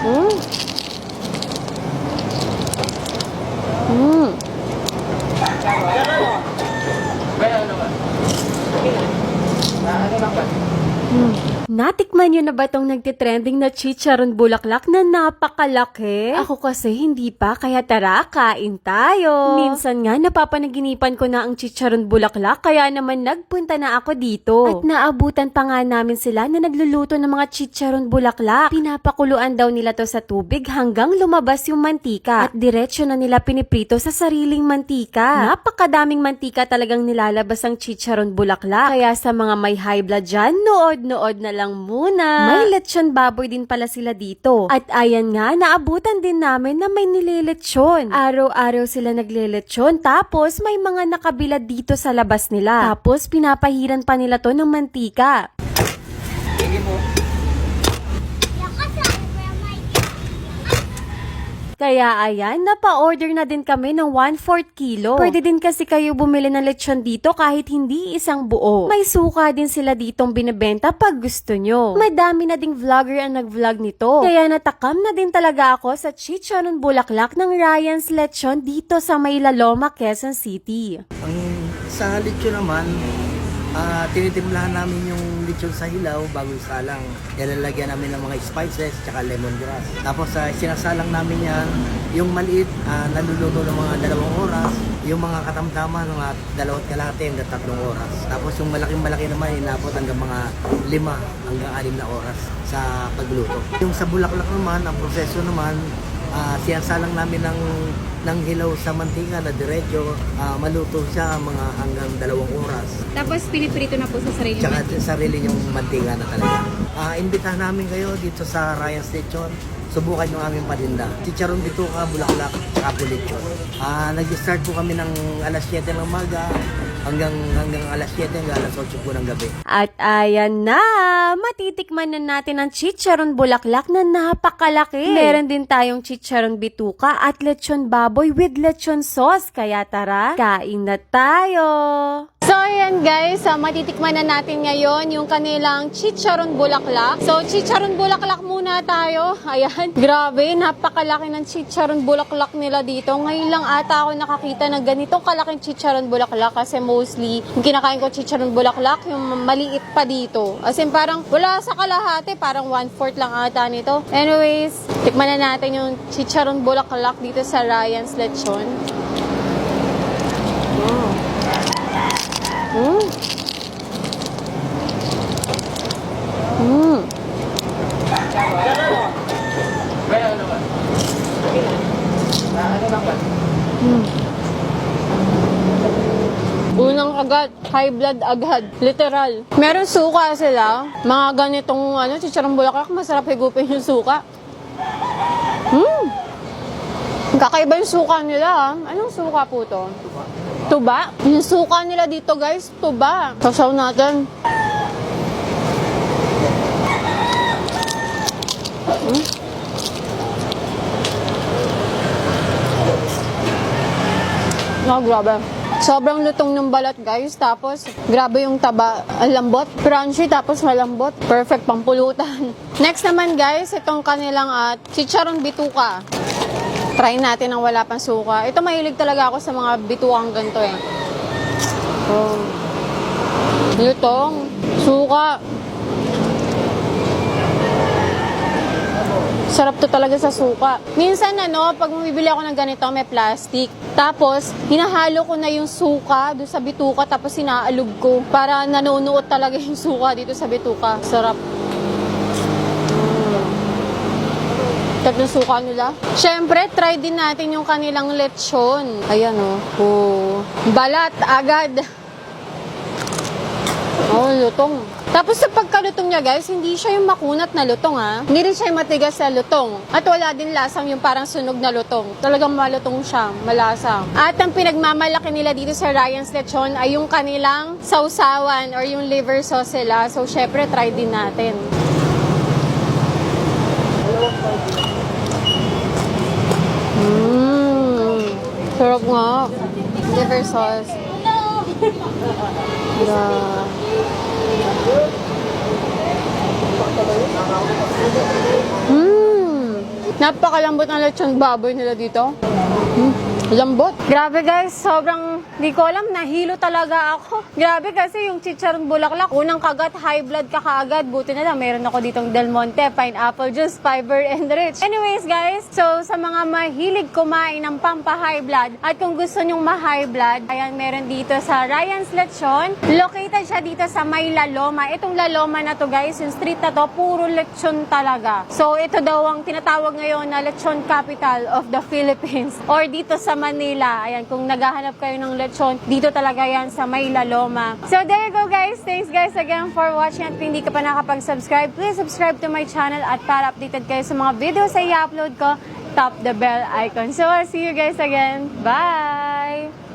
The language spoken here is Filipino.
Mm. Mm. Natikman nyo na ba tong nagtitrending na chicharon bulaklak na napakalaki? Ako kasi hindi pa, kaya tara, kain tayo. Minsan nga napapanaginipan ko na ang chicharon bulaklak, kaya naman nagpunta na ako dito. At naabutan pa nga namin sila na nagluluto ng mga chicharon bulaklak. Pinapakuluan daw nila to sa tubig hanggang lumabas yung mantika. At diretsyo na nila piniprito sa sariling mantika. Napakadaming mantika talagang nilalabas ang chicharon bulaklak. Kaya sa mga may high blood dyan, nood na lang muna. May lechon baboy din pala sila dito. At ayan nga, naabutan din namin na may nililechon. Araw-araw sila naglilechon, tapos may mga nakabilad dito sa labas nila. Tapos pinapahiran pa nila to ng mantika. Kaya ayan, napa-order na din kami ng 1/4 kilo. Pwede din kasi kayo bumili ng lechon dito kahit hindi isang buo. May suka din sila ditong binibenta pag gusto nyo. Madami na ding vlogger ang nag-vlog nito. Kaya natakam na din talaga ako sa chicharon bulaklak ng Ryan's Lechon dito sa Maylaloma, Quezon City. Ang sa lechon naman, tinitimplahan namin yung lechon sa hilaw bago isalang. Nilalagyan namin ng mga spices tsaka lemongrass. Tapos sinasalang namin yan, yung maliit naluluto ng mga 2 oras, yung mga katamtaman mga 2 kalahati hanggang 3 oras. Tapos yung malaking-malaki naman inabot hanggang mga 5 hanggang 6 na oras sa pagluto. Yung sa bulaklak naman, ang proseso naman, sinasalang namin ng hilaw sa mantika na diretso, maluto siya mga hanggang 2 oras. Tapos piniprito na po sa sarili. Tsaka sarili yung mantika na talaga. Imbitahan namin kayo dito sa Ryan's Lechon. Subukan yung aming paninda. Chicharon bituka, bulaklak, tsaka po lechon. Nag-start po kami ng alas 7 ng umaga hanggang alas 7 hanggang alas 8 po ng gabi. At ayan na, matitikman na natin ang chicharon bulaklak na napakalaki. Meron din tayong chicharon bituka at lechon baboy with lechon sauce. Kaya tara, kain na tayo! So ayan guys, matitikman na natin ngayon yung kanilang chicharon bulaklak. So chicharon bulaklak muna tayo. Ayan, grabe, napakalaki ng chicharon bulaklak nila dito. Ngayon lang ata ako nakakita ng ganitong kalaking chicharon bulaklak kasi mostly yung kinakain ko chicharon bulaklak, yung maliit pa dito. As in parang wala sa kalahati, parang 1/4 lang ata nito. Anyways, tikman na natin yung chicharon bulaklak dito sa Ryan's Lechon. Unang agad, high blood agad, literal. Meron suka sila, mga ganitong chicharon bulaklak, masarap higupin yung suka. Kakaiba yung suka nila. Anong suka po to? Tuba? Yung suka nila dito guys, tuba. Sasaw natin. Grabe. Sobrang lutong ng balat guys. Tapos, grabe yung taba. Ang lambot. Crunchy tapos malambot. Perfect pampulutan. Next naman guys, itong kanilang chicharon bituka. Try natin ang wala pang suka. Ito mahilig talaga ako sa mga bituang ganito eh. Lutong. Suka. Sarap to talaga sa suka. Minsan pag bumibili ako ng ganito, may plastic. Tapos, hinahalo ko na yung suka doon sa bituka, tapos sinaalog ko para nanunuot talaga yung suka dito sa bituka. Sarap. Sarap ng suka nila. Siyempre, try din natin yung kanilang lechon. Ayan balat agad. Lutong. Tapos sa pagkalutong niya guys, hindi siya yung makunat na lutong Hindi rin siya yung matigas na lutong. At wala din lasang yung parang sunog na lutong. Talagang malutong siya, malasa. At ang pinagmamalaki nila dito sa Ryan's Lechon ay yung kanilang sausawan or yung liver sauce sila. So syempre, try din natin. Sarap nga. Liver sauce. Napakalambot ng lechon baboy nila dito. Lambot. Grabe guys, sobrang di ko alam, nahilo talaga ako. Grabe kasi yung chicharon bulaklak, unang kagat, high blood ka kaagad. Buti na lang, meron ako ditong Del Monte, pineapple juice, fiber and rich. Anyways guys, so sa mga mahilig kumain ng pampa-high blood, at kung gusto nyong ma-high blood, ayan, meron dito sa Ryan's Lechon. Located siya dito sa May La Loma. Itong La Loma na to guys, yung street na to, puro lechon talaga. So ito daw ang tinatawag ngayon na lechon capital of the Philippines. Or dito sa Manila. Ayan, kung naghahanap kayo ng lechon, dito talaga yan sa May La Loma. So there you go guys. Thanks guys again for watching. At kung hindi ka pa nakapag-subscribe, please subscribe to my channel at para updated kayo sa mga videos na i-upload ko, tap the bell icon. So I'll see you guys again. Bye!